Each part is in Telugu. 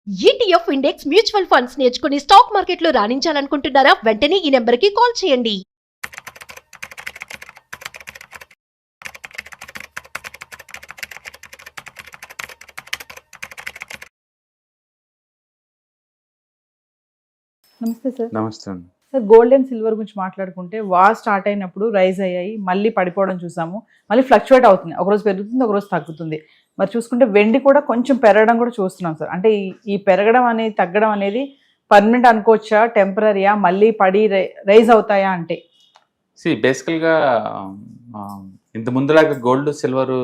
ఈటీఎఫ్ ఇండెక్స్ మ్యూచువల్ ఫండ్స్ నేర్చుకుని స్టాక్ మార్కెట్లో రాణించాలనుకుంటున్నారా? వెంటనే ఈ నెంబర్కి కాల్ చేయండి. నమస్తే సార్. నమస్తే అండి. సార్, గోల్డ్ అండ్ సిల్వర్ గురించి మాట్లాడుకుంటే వార్ స్టార్ట్ అయినప్పుడు రైజ్ అయ్యాయి, మళ్ళీ పడిపోవడం చూసాము, మళ్ళీ ఫ్లక్చువేట్ అవుతుంది, ఒకరోజు పెరుగుతుంది ఒకరోజు తగ్గుతుంది. మరి చూసుకుంటే వెండి కూడా కొంచెం పెరగడం కూడా చూస్తున్నాం సార్. అంటే ఈ పెరగడం అనేది తగ్గడం అనేది పర్మనెంట్ అనుకోవచ్చా, టెంపరీయా, మళ్ళీ పడి రైజ్ అవుతాయా? అంటే బేసికల్గా ఇంత ముందులాగా గోల్డ్ సిల్వర్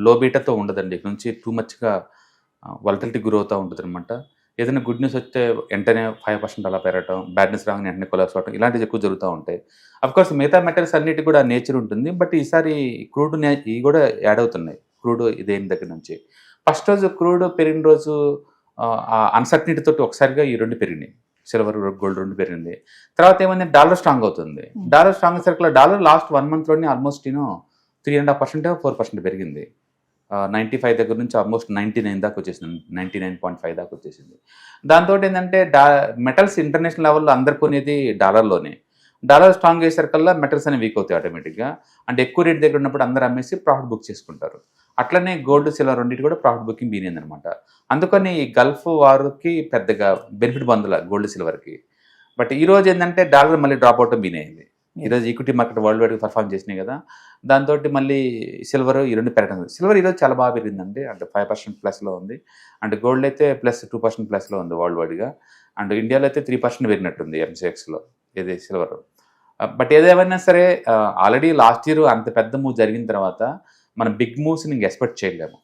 లో బీటాతో ఉండదండి. ఇక్కడ నుంచి టూ మచ్గా వాలటిలిటీ గురి అవుతూ ఉంటుంది అనమాట. ఏదైనా గుడ్ న్యూస్ వస్తే వెంటనే 5% అలా పెరగటం, బ్యాడ్ న్యూస్ రాగానే వెంటనే కొలాప్స్ అవటం, ఇలాంటివి ఎక్కువ జరుగుతూ ఉంటాయి. అఫ్కోర్స్ మిగతా మెటల్స్ అన్నిటి కూడా నేచర్ ఉంటుంది, బట్ ఈసారి క్రూడ్ ఇవి కూడా యాడ్ అవుతున్నాయి. క్రూడ్ ఇదేని దగ్గర నుంచి ఫస్ట్ రోజు క్రూడ్ పెరిగిన రోజు అన్సర్టనిటీ తోటి ఒకసారిగా ఈ రెండు పెరిగినాయి, సిల్వర్ గోల్డ్ రెండు పెరిగింది. తర్వాత ఏమైంది, డాలర్ స్ట్రాంగ్ అవుతుంది. Dollar strong circle dollar last 1 monthలోనే ఆల్మోస్ట్ 3.5% 4% పెరిగింది. 95 దగ్గర నుంచి ఆల్మోస్ట్ 99 దాకా వచ్చేసింది, 99.5 దాకా వచ్చేసింది. దాంతో ఏంటంటే మెటల్స్ ఇంటర్నేషనల్ లెవెల్లో అందరు కొనేది డాలర్లోనే. డాలర్ స్ట్రాంగ్ అయ్యేసరికల్లా మెటల్స్ అనేవి వీక్ అవుతాయి ఆటోమేటిక్గా. అంటే ఎక్కువ రేట్ దగ్గర ఉన్నప్పుడు అందరూ అమ్మేసి ప్రాఫిట్ బుక్ చేసుకుంటారు. అట్లనే గోల్డ్ సిల్వర్ రెండింటి కూడా ప్రాఫిట్ బుకింగ్ బీనింది అనమాట. అందుకని ఈ గల్ఫ్ వార్కి పెద్దగా బెనిఫిట్ పొందల గోల్డ్ సిల్వర్కి. బట్ ఈ రోజు ఏంటంటే డాలర్ మళ్ళీ డ్రాప్ అవటం బీనైంది. ఈరోజు ఈక్విటీ మార్కెట్ వరల్డ్ వైడ్గా పర్ఫామ్ చేసినాయి కదా, దాంతో మళ్ళీ సిల్వర్ ఈ రెండు పెరగడం. సిల్వర్ ఈరోజు చాలా బాగా పెరిగిందండి, అంటే 5% ప్లస్లో ఉంది. అండ్ గోల్డ్ అయితే +2% ప్లస్లో ఉంది వరల్డ్ వైడ్గా. అండ్ ఇండియాలో అయితే 3% పెరిగినట్టుంది MCXలో ఇది సిల్వర్. బట్ ఏదేమైనా సరే ఆల్రెడీ లాస్ట్ ఇయర్ అంత పెద్ద మూవ్ జరిగిన తర్వాత మనం బిగ్ మూవ్స్ని ఇంక ఎక్స్పెక్ట్ చేయలేము.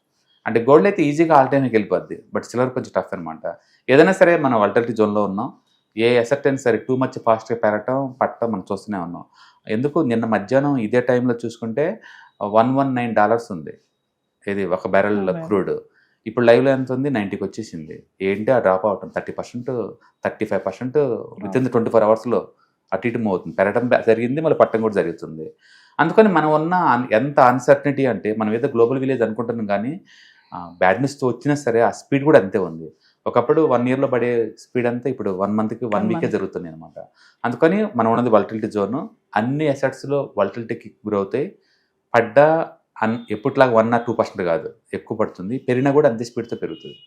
అంటే గోల్డ్ అయితే ఈజీగా ఆల్ టైమ్కి వెళ్ళిపోద్ది, బట్ సిల్వర్ కొంచెం టఫ్ అనమాట. ఏదైనా సరే మనం వాలటిలిటీ జోన్లో ఉన్నాం. ఏ అసెట్ అయినా సరే టూ మచ్ ఫాస్ట్గా పెరగటం పట్టడం మనం చూస్తూనే ఉన్నాం. ఎందుకు నిన్న మధ్యాహ్నం ఇదే టైంలో చూసుకుంటే $119 ఉంది ఇది ఒక బ్యారెల్ క్రూడ్. ఇప్పుడు లైవ్లో ఎంత ఉంది, 90కి వచ్చేసింది. ఏంటి ఆ డ్రాప్ అవటం 30% 35% వితిన్ 24 అవర్స్లో అటు ఇటు మూవ్ అవుతుంది. పెరగడం జరిగింది, మళ్ళీ పట్టడం కూడా జరుగుతుంది. అందుకని మనం ఉన్న ఎంత అన్సర్టనిటీ అంటే మనం ఏదో గ్లోబల్ విలేజ్ అనుకుంటున్నాం, కానీ బ్యాడ్ న్యూస్తో వచ్చినా సరే ఆ స్పీడ్ కూడా అంతే ఉంది. ఒకప్పుడు 1 yearలో పడే స్పీడ్ అంతా ఇప్పుడు 1 monthకి 1 weekకే జరుగుతుంది అనమాట. అందుకని మనం ఉన్నది వాలటిలిటీ జోన్. అన్ని అసెట్స్లో వాలటిలిటీకి గురవుతాయి. పడ్డా ఎప్పటిలాగా 1 or 2% కాదు, ఎక్కువ పడుతుంది. పెరిగినా కూడా అంతే స్పీడ్తో పెరుగుతుంది.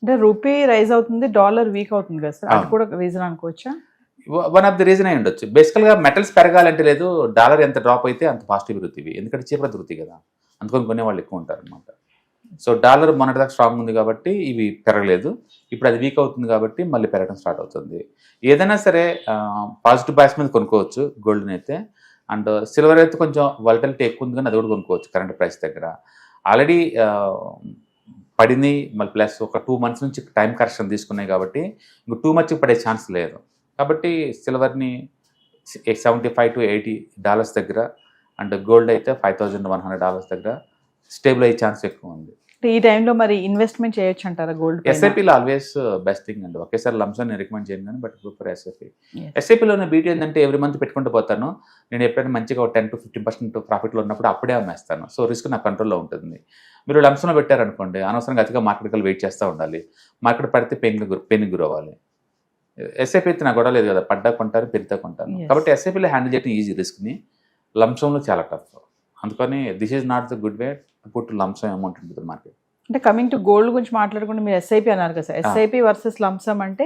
అంటే రూపీ రైజ్ అవుతుంది, డాలర్ వీక్ అవుతుంది కదా సార్, అది కూడా రీజన్ అనుకోవచ్చా? వన్ ఆఫ్ ది రీజన్ అయి ఉండొచ్చు. బేసికల్గా మెటల్స్ పెరగాలంటే లేదు, డాలర్ ఎంత డ్రాప్ అయితే అంత పాజిటివ్ పెరుగుతుంది. ఎందుకంటే చీప్గా దొరుకుతాయి కదా, అందుకని కొనే వాళ్ళు ఎక్కువ ఉంటారు అనమాట. సో డాలర్ మొన్నటిదాకా స్ట్రాంగ్ ఉంది కాబట్టి ఇవి పెరగలేదు. ఇప్పుడు అది వీక్ అవుతుంది కాబట్టి మళ్ళీ పెరగడం స్టార్ట్ అవుతుంది. ఏదైనా సరే పాజిటివ్ బయాస్ మీద కొనుక్కోవచ్చు గోల్డ్ని అయితే. అండ్ సిల్వర్ అయితే కొంచెం వాలటిలిటీ ఎక్కువ ఉంది, కానీ అది కూడా కొనుక్కోవచ్చు కరెంట్ ప్రైస్ దగ్గర. ఆల్రెడీ పడింది, మళ్ళీ ప్లస్ ఒక 2 months నుంచి టైం కరెక్షన్ తీసుకున్నాయి కాబట్టి ఇంక టూ మచ్ పడే ఛాన్స్ లేదు. కాబట్టి సిల్వర్ని $75 to $80 దగ్గర, అండ్ గోల్డ్ అయితే $5,100 దగ్గర స్టేబుల్ అయ్యే ఛాన్స్ ఎక్కువ ఉంది. ఈ టైంలో మరి ఇన్వెస్ట్మెంట్ చేయొచ్చు అంటారా గోల్డ్? ఎస్ఐపీలో ఆల్వేస్ బెస్ట్ థింగ్ అండి. ఒకేసారి లంప్స్ నేను రికమెండ్ చేయను, కానీ బట్ ఫర్ ఎస్ఐపీ. ఎస్ఐపీలోనే బీటీ ఏంటంటే ఎవ్రీ మంత్ పెట్టుకుంటూ పోతాను. నేను ఎప్పుడైనా మంచిగా 10 to 15% ప్రాఫిట్లో ఉన్నప్పుడు అప్పుడే అమ్మేస్తాను. సో రిస్క్ నా కంట్రోల్లో ఉంటుంది. మీరు లంప్స్లో పెట్టారనుకోండి, అనవసరంగా అతిగా మార్కెట్కి వెయిట్ చేస్తూ ఉండాలి. మార్కెట్ పడితే పెయిన్ గురవ్వాలి. ఎస్ఐపీ అయితే నాకు గొడవ లేదు కదా, పడ్డా కొంటారు, పెరిగితే కొంటాను. కాబట్టి ఎస్ఐపీలో హ్యాండిల్ చేయడం ఈజీ, రిస్క్ని. లంప్సంలో చాలా టఫ్. అందుకని this is not the good way to put lump sum amount in the market. అంటే కమింగ్ టు గోల్డ్ గురించి మాట్లాడుకుంటే మీరు ఎస్ఐపి అన్నారు కదా సార్, ఎస్ఐపి వర్సెస్ లంప్సమ్ అంటే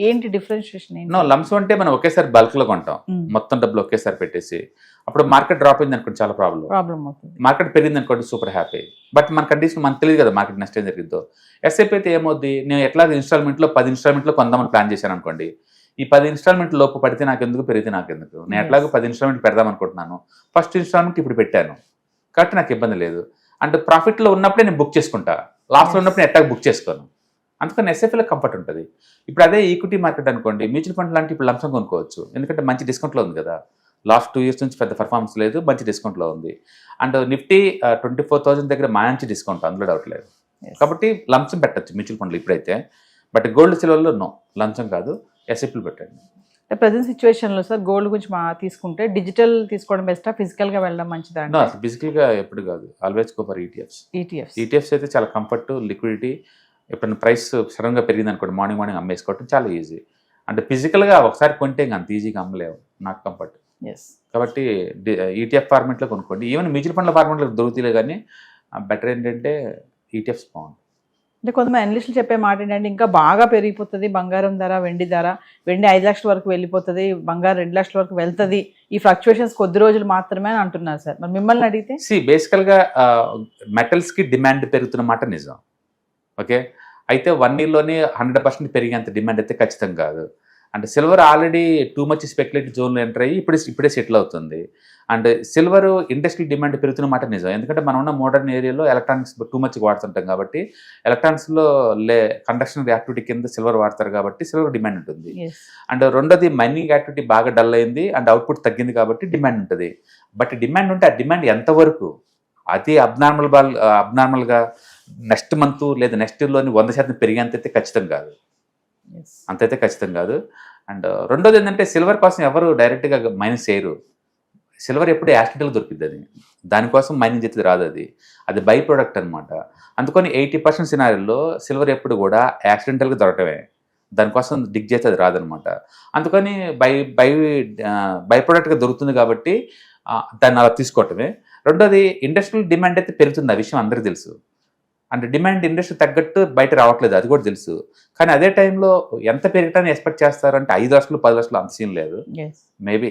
ఏంటి డిఫరెన్షియేషన్? నో, లంప్సమ్ అంటే మనం ఒకేసారి బల్క్లో కొంటాం, మొత్తం డబ్బులు ఒకేసారి పెట్టేసి. అప్పుడు మార్కెట్ డ్రాప్ అయింది అనుకోండి, చాలా ప్రాబ్లం అవుతుంది. మార్కెట్ పెరిగింది అనుకోండి, సూపర్ హ్యాపీ. బట్ మన కండిషన్ మనకు తెలియదు కదా మార్కెట్ నెక్స్ట్ ఏం జరిగిద్దో. ఎస్ఐపి అయితే ఏమవుద్ది, నేను ఎట్లా ఇన్స్టాల్మెంట్లో 10 ఇన్స్టాల్మెంట్లో కొందామని ప్లాన్ చేశాను అనుకోండి, ఈ 10 ఇన్స్టాల్మెంట్ లోపు పడితే నాకు ఎందుకు, పెరిగితే నాకు ఎందుకు. నేను ఎట్లాగో 10 ఇన్స్టాల్మెంట్ పెడదాం అనుకుంటున్నాను, ఫస్ట్ ఇన్స్టాల్మెంట్ ఇప్పుడు పెట్టాను కాబట్టి నాకు ఇబ్బంది లేదు. అంటే ప్రాఫిట్లో ఉన్నప్పుడే నేను బుక్ చేసుకుంటా, లాస్ట్లో ఉన్నప్పుడు నేను ఎట్లా బుక్ చేసుకోను. అందుకని ఎస్ఐపీలో కంఫర్ట్ ఉంటుంది. ఇప్పుడు అదే ఈక్విటీ మార్కెట్ అనుకోండి, మ్యూచువల్ ఫండ్ లాంటి ఇప్పుడు లంప్సమ్ కొనుక్కోవచ్చు, ఎందుకంటే మంచి డిస్కౌంట్లో ఉంది కదా. లాస్ట్ 2 years నుంచి పెద్ద పర్ఫార్మెన్స్ లేదు, మంచి డిస్కౌంట్లో ఉంది. అండ్ నిఫ్టీ 24,000 దగ్గర మంచి డిస్కౌంట్, అందులో డౌట్ లేదు. కాబట్టి లంప్సమ్ పెట్టచ్చు మ్యూచువల్ ఫండ్లో ఇప్పుడైతే. బట్ గోల్డ్ సిల్వర్లో నో, లంప్సమ్ కాదు, ఎస్ఐపీలు పెట్టండి. ప్రజెంట్ సిచ్యువేషన్లో సార్ గోల్డ్ గురించి తీసుకుంటే డిజిటల్ తీసుకోవడం బెస్టా, ఫిజికల్గా వెళ్ళడం మంచిదా? ఫిజికల్గా ఎప్పుడు కాదు, always go for ETFs. ETFs అయితే చాలా కంఫర్ట్, లిక్విడిటీ, ఎప్పుడైనా ప్రైస్ సడన్గా పెరిగింది అనుకోండి, మార్నింగ్ అమ్మేసుకోవటం చాలా ఈజీ. అంటే ఫిజికల్గా ఒకసారి కొంటే ఇంకా అంత ఈజీగా అమ్మలేవు, నాకు కంఫర్ట్. ఎస్. కాబట్టి ఈటీఎఫ్ ఫార్మెట్లో కొనుక్కోండి. ఈవెన్ మ్యూచువల్ ఫండ్ల ఫార్మెట్లో దొరుకుతాయి, కానీ బెటర్ ఏంటంటే ఈటీఎఫ్స్ బాగుంది. అంటే కొంతమంది అనలిస్టులు చెప్పే మాట ఏంటంటే ఇంకా బాగా పెరిగిపోతుంది బంగారం ధర, వెండి ధర. వెండి 5 లక్షల వరకు వెళ్ళిపోతుంది, బంగారం 2 లక్షల వరకు వెళ్తుంది, ఈ ఫ్లక్చుయేషన్స్ కొద్ది రోజులు మాత్రమే అని అంటున్నారు సార్. మరి మిమ్మల్ని అడిగితే బేసికల్గా మెటల్స్కి డిమాండ్ పెరుగుతున్న మాట నిజం. ఓకే, అయితే 1 ఇయర్లోనే 100% పెరిగేంత డిమాండ్ అయితే ఖచ్చితంగా కాదు. అంటే silver already too much speculative జోన్లో ఎంటర్ అయ్యి ఇప్పుడే సెటిల్ అవుతుంది. అండ్ సిల్వర్ ఇండస్ట్రియల్ డిమాండ్ పెరుగుతున్న మాట నిజం. ఎందుకంటే మనం ఉన్న మోడర్న్ ఏరియాలో ఎలక్ట్రానిక్స్ టూ మచ్ వాడుతుంటాం కాబట్టి, ఎలక్ట్రానిక్స్లో కండక్షన్ యాక్టివిటీ కింద సిల్వర్ వాడతారు కాబట్టి సిల్వర్ డిమాండ్ ఉంటుంది. అండ్ రెండోది మైనింగ్ యాక్టివిటీ బాగా డల్ అయింది అండ్ అవుట్పుట్ తగ్గింది కాబట్టి డిమాండ్ ఉంటుంది. బట్ డిమాండ్ ఉంటే ఆ డిమాండ్ ఎంతవరకు, అది అబ్నార్మల్గా నెక్స్ట్ మంత్ లేదా నెక్స్ట్ ఇయర్లోని 100% పెరిగేంతైతే ఖచ్చితం కాదు, అంతైతే ఖచ్చితం కాదు. అండ్ రెండోది ఏంటంటే సిల్వర్ కోసం ఎవరు డైరెక్ట్గా మైనింగ్ చేయరు. సిల్వర్ ఎప్పుడు యాక్సిడెంటల్గా దొరికిద్ది, అది దానికోసం మైనింగ్ చేసేది రాదు, అది బై ప్రోడక్ట్ అనమాట. అందుకని 80% సినారీలో సిల్వర్ ఎప్పుడు కూడా యాక్సిడెంటల్గా దొరకటమే, దానికోసం డిగ్ చేస్తే అది రాదనమాట. అందుకని బై ప్రోడక్ట్గా దొరుకుతుంది కాబట్టి దాన్ని అలా తీసుకోవటమే. రెండోది ఇండస్ట్రియల్ డిమాండ్ అయితే పెరుగుతుంది, ఆ విషయం అందరికీ తెలుసు. అంటే డిమాండ్ ఇండస్ట్రీ తగ్గట్టు బయట రావట్లేదు, అది కూడా తెలుసు. కానీ అదే టైంలో ఎంత పెరగటాన్ని ఎక్స్పెక్ట్ చేస్తారంటే 5 లక్షలు 10 లక్షలు అంత సీన్ లేదు. మేబీ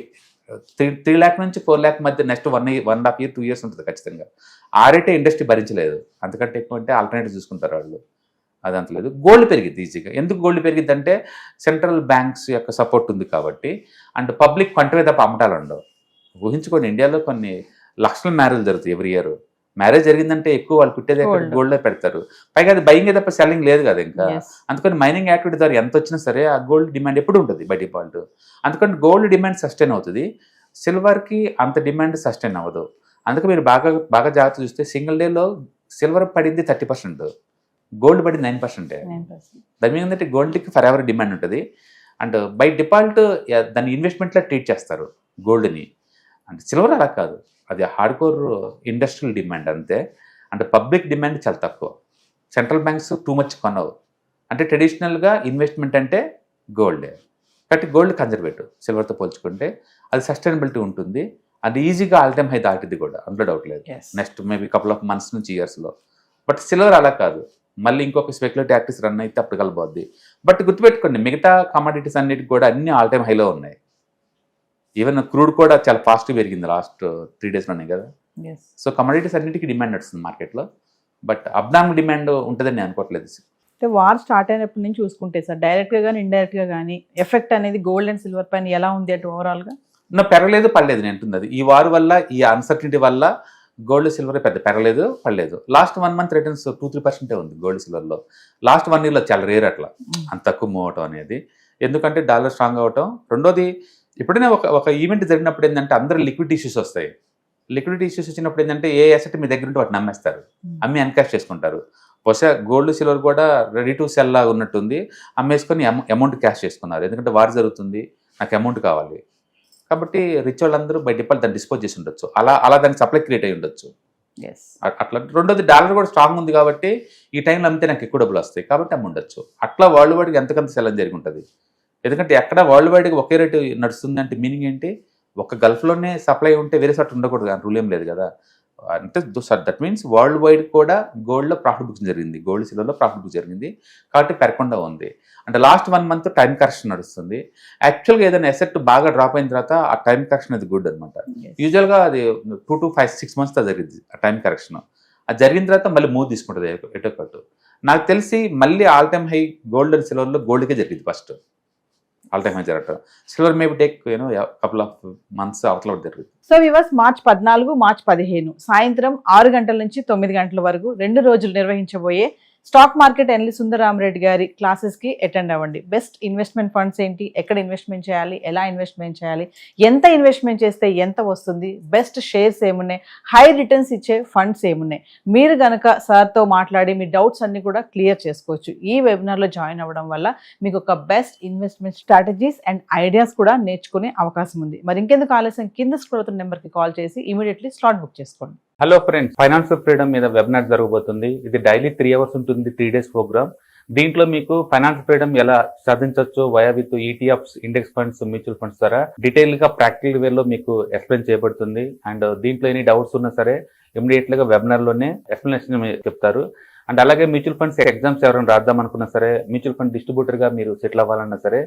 3 lakh నుంచి 4 lakh మధ్య నెక్స్ట్ 1.5 year 2 years ఉంటుంది ఖచ్చితంగా. ఆ రేటే ఇండస్ట్రీ భరించలేదు, అంతకంటే ఎక్కువ అంటే ఆల్టర్నేటివ్ చూసుకుంటారు వాళ్ళు, అదంత లేదు. గోల్డ్ పెరిగింది ఈజీగా. ఎందుకు గోల్డ్ పెరిగింది అంటే సెంట్రల్ బ్యాంక్స్ యొక్క సపోర్ట్ ఉంది కాబట్టి. అండ్ పబ్లిక్ కొంటవే తప్ప అమ్మటాలు ఉండవు. ఊహించుకోండి, ఇండియాలో కొన్ని లక్షల మ్యారేజ్ జరుగుతాయి ఎవ్రీ ఇయర్. మ్యారేజ్ జరిగిందంటే ఎక్కువ వాళ్ళు పుట్టేది గోల్డ్లో పెడతారు, పైగా అది బయింగ్ తప్ప సెల్లింగ్ లేదు కదా ఇంకా. అందుకని మైనింగ్ యాక్టివిటీ ద్వారా ఎంత వచ్చినా సరే ఆ గోల్డ్ డిమాండ్ ఎప్పుడు ఉంటుంది బై డిఫాల్ట్. అందుకని గోల్డ్ డిమాండ్ సస్టైన్ అవుతుంది, సిల్వర్కి అంత డిమాండ్ సస్టైన్ అవ్వదు. అందుకే మీరు బాగా జాగ్రత్త చూస్తే సింగిల్ డేలో సిల్వర్ పడింది 30%, గోల్డ్ పడింది 9%. దాని మీద ఏంటంటే గోల్డ్కి ఫర్ ఎవర్ డిమాండ్ ఉంటుంది. అండ్ బై డిఫాల్ట్ దాన్ని ఇన్వెస్ట్మెంట్లో ట్రీట్ చేస్తారు గోల్డ్ని. అంటే సిల్వర్ అలా కాదు, అది హార్డ్కోర్ ఇండస్ట్రియల్ డిమాండ్ అంతే. అంటే పబ్లిక్ డిమాండ్ చాలా తక్కువ. సెంట్రల్ బ్యాంక్స్ టూ మచ్ కొనవు. అంటే ట్రెడిషనల్గా ఇన్వెస్ట్మెంట్ అంటే గోల్డే, కాబట్టి గోల్డ్ కన్జర్వేటివ్ సిల్వర్తో పోల్చుకుంటే. అది సస్టైనబిలిటీ ఉంటుంది, అది ఈజీగా ఆల్ టైమ్ హై దాటిది కూడా, అందులో డౌట్ లేదు. Next maybe couple of months నుంచి ఇయర్స్లో. బట్ సిల్వర్ అలా కాదు, మళ్ళీ ఇంకొక స్పెక్యులేటివ్ యాక్టివ్స్ రన్ అయితే అప్పుడు కలబోద్ది. బట్ గుర్తుపెట్టుకోండి, మిగతా కమాడిటీస్ అన్నిటికి కూడా అన్ని ఆల్ టైమ్ హైలో ఉన్నాయి. ఈవెన్ క్రూడ్ కూడా చాలా ఫాస్ట్గా పెరిగింది లాస్ట్ 3 daysలోనే కదా. సో కమాడిటీస్ అన్నిటికీ డిమాండ్ నడుస్తుంది మార్కెట్లో, బట్ అబ్నార్మల్ డిమాండ్ ఉంటుందని నేను అనుకోవట్లేదు. అంటే వార్ స్టార్ట్ అయినప్పటి నుంచి చూసుకుంటే సార్, డైరెక్ట్గా కానీ ఇండైరెక్ట్గా కానీ ఎఫెక్ట్ అనేది గోల్డ్ అండ్ సిల్వర్ పైన ఎలా ఉంది అంటే ఓవరాల్గా? పెరగలేదు పడలేదు నేను అంటుంది అది. ఈ వార్ వల్ల, ఈ అన్సర్టనిటీ వల్ల గోల్డ్ సిల్వర్ పెద్ద పెరగలేదు పడలేదు. లాస్ట్ 1 month రిటర్న్స్ 2-3% ఉంది గోల్డ్ సిల్వర్లో. లాస్ట్ 1 yearలో చాలా రేర్ అట్లా అంత తక్కువ మూవ్ అవటం అనేది, ఎందుకంటే డాలర్ స్ట్రాంగ్ అవటం. రెండోది, ఎప్పుడైనా ఒక ఈవెంట్ జరిగినప్పుడు ఏంటంటే అందరూ లిక్విడిటీ ఇష్యూస్ వస్తాయి. లిక్విడిటీ ఇష్యూస్ వచ్చినప్పుడు ఏంటంటే ఏ అసెట్ మీ దగ్గర ఉంటే వాటిని అమ్మేస్తారు, అమ్మి ఎన్కాష్ చేసుకుంటారు. బహుశా గోల్డ్ సిల్వర్ కూడా రెడీ టు సెల్ లాగా ఉన్నట్టుంది, అమ్మేసుకొని అమౌంట్ క్యాష్ చేసుకున్నారు. ఎందుకంటే వార్ జరుగుతుంది, నాకు అమౌంట్ కావాలి కాబట్టి రిచ్ వాళ్ళందరూ బై డిఫాల్ట్ దాన్ని డిస్పోజ్ చేసి ఉండొచ్చు, అలా దానికి సప్లై క్రియేట్ అయ్యి ఉండొచ్చు అట్లా. రెండోది, డాలర్ కూడా స్ట్రాంగ్ ఉంది కాబట్టి ఈ టైంలో అమ్మితే నాకు ఎక్కువ డబ్బులు వస్తాయి కాబట్టి అమ్మి ఉండొచ్చు. అట్లా వరల్డ్ వైడ్గా ఎంతకంత సెల్ జరిగి ఉంటుంది. ఎందుకంటే ఎక్కడ వరల్డ్ వైడ్గా ఒకే రేటు నడుస్తుంది అంటే మీనింగ్ ఏంటి, ఒక గల్ఫ్లోనే సప్లై ఉంటే వేరే చోట ఉండకూడదు అని రూల్ ఏం లేదు కదా. అంటే దట్ మీన్స్ వరల్డ్ వైడ్ కూడా గోల్డ్లో ప్రాఫిట్ బుకింగ్ జరిగింది, గోల్డ్ సిల్వర్లో ప్రాఫిట్ బుక్ జరిగింది కాబట్టి పెరగకుండా ఉంది. అంటే లాస్ట్ 1 month టైం కరెక్షన్ నడుస్తుంది. యాక్చువల్గా ఏదైనా అసెట్ బాగా డ్రాప్ అయిన తర్వాత ఆ టైం కరెక్షన్ అది గుడ్ అనమాట. యూజువల్గా అది 2 to 6 months జరిగింది ఆ టైం కరెక్షన్. అది జరిగిన తర్వాత మళ్ళీ మూవ్ తీసుకుంటుంది ఎటో కట్టు. నాకు తెలిసి మళ్ళీ all time high gold and సిల్వర్లో గోల్డ్కే జరిగింది ఫస్ట్ ఆల్ టైమ్ హై జరగటం. Silver maybe take couple of months అవతల జరుగుతుంది. సో వివర్స్, March 14, March 15 సాయంత్రం 6 గంటల నుంచి 9 గంటల వరకు 2 రోజులు నిర్వహించబోయే స్టాక్ మార్కెట్ ఎనలిస్ట్ సుందరరామరెడ్డి గారి క్లాసెస్కి అటెండ్ అవ్వండి. బెస్ట్ ఇన్వెస్ట్మెంట్ ఫండ్స్ ఏంటి, ఎక్కడ ఇన్వెస్ట్మెంట్ చేయాలి, ఎలా ఇన్వెస్ట్మెంట్ చేయాలి, ఎంత ఇన్వెస్ట్మెంట్ చేస్తే ఎంత వస్తుంది, బెస్ట్ షేర్స్ ఏమున్నాయి, హై రిటర్న్స్ ఇచ్చే ఫండ్స్ ఏమున్నాయి, మీరు కనుక సార్తో మాట్లాడి మీ డౌట్స్ అన్ని కూడా క్లియర్ చేసుకోవచ్చు. ఈ వెబినార్లో జాయిన్ అవ్వడం వల్ల మీకు ఒక best investment strategies and ideas కూడా నేర్చుకునే అవకాశం ఉంది. మరి ఇంకెందుకు ఆలస్యం, కింద స్క్రోల్ అవుతున్న నెంబర్కి కాల్ చేసి ఇమీడియట్లీ స్లాట్ బుక్ చేసుకోండి. హలో ఫ్రెండ్స్, ఫైనాన్షియల్ ఫ్రీడమ్ మీద వెబినార్ జరగబోతుంది. ఇది డైలీ 3 hours ఉంటుంది, 3 days ప్రోగ్రామ్. దీంట్లో మీకు ఫైనాన్స్ ఫ్రీడమ్ ఎలా సాధించవచ్చు via with ETFs, index funds, mutual funds ద్వారా డీటెయిల్ గా ప్రాక్టికల్ వేలో మీకు ఎక్స్ప్లెయిన్ చేయబడుతుంది. అండ్ దీంట్లో ఎనీ డౌట్స్ ఉన్నా సరే ఇమీడియట్ గా వెబినార్ లోనే ఎక్స్ప్లెనేషన్ చెప్తారు. అండ్ అలాగే మ్యూచువల్ ఫండ్స్ ఎగ్జామ్స్ ఎవరైనా రాద్దాం అనుకున్నా సరే, మ్యూచువల్ ఫండ్ డిస్ట్రిబ్యూటర్ గా మీరు సెటిల్ అవ్వాలన్నా సరే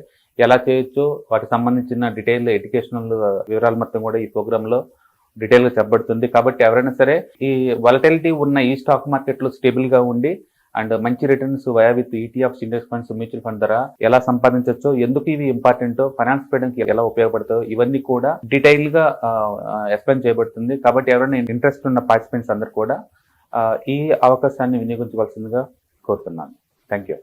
ఎలా చేయొచ్చు, వాటికి సంబంధించిన డీటెయిల్ ఎడ్యుకేషనల్ వివరాలు మొత్తం కూడా ఈ ప్రోగ్రామ్ లో డీటెయిల్ గా చెప్పబడుతుంది. కాబట్టి ఎవరైనా సరే ఈ వాలటిలిటీ ఉన్న ఈ స్టాక్ మార్కెట్ లో స్టేబుల్ గా ఉండి అండ్ మంచి returns via with ETFs, index funds, mutual fund ద్వారా ఎలా సంపాదించవచ్చు, ఎందుకు ఇవి ఇంపార్టెంట్, ఫైనాన్స్ ఫ్రీడమ్ కి ఎలా ఉపయోగపడతాయో ఇవన్నీ కూడా డీటెయిల్ గా ఎక్స్ప్లెయిన్ చేయబడుతుంది. కాబట్టి ఎవరైనా ఇంట్రెస్ట్ ఉన్న పార్టిసిపెంట్స్ అందరూ కూడా ఈ అవకాశాన్ని వినియోగించవలసిందిగా కోరుతున్నాను. Thank you.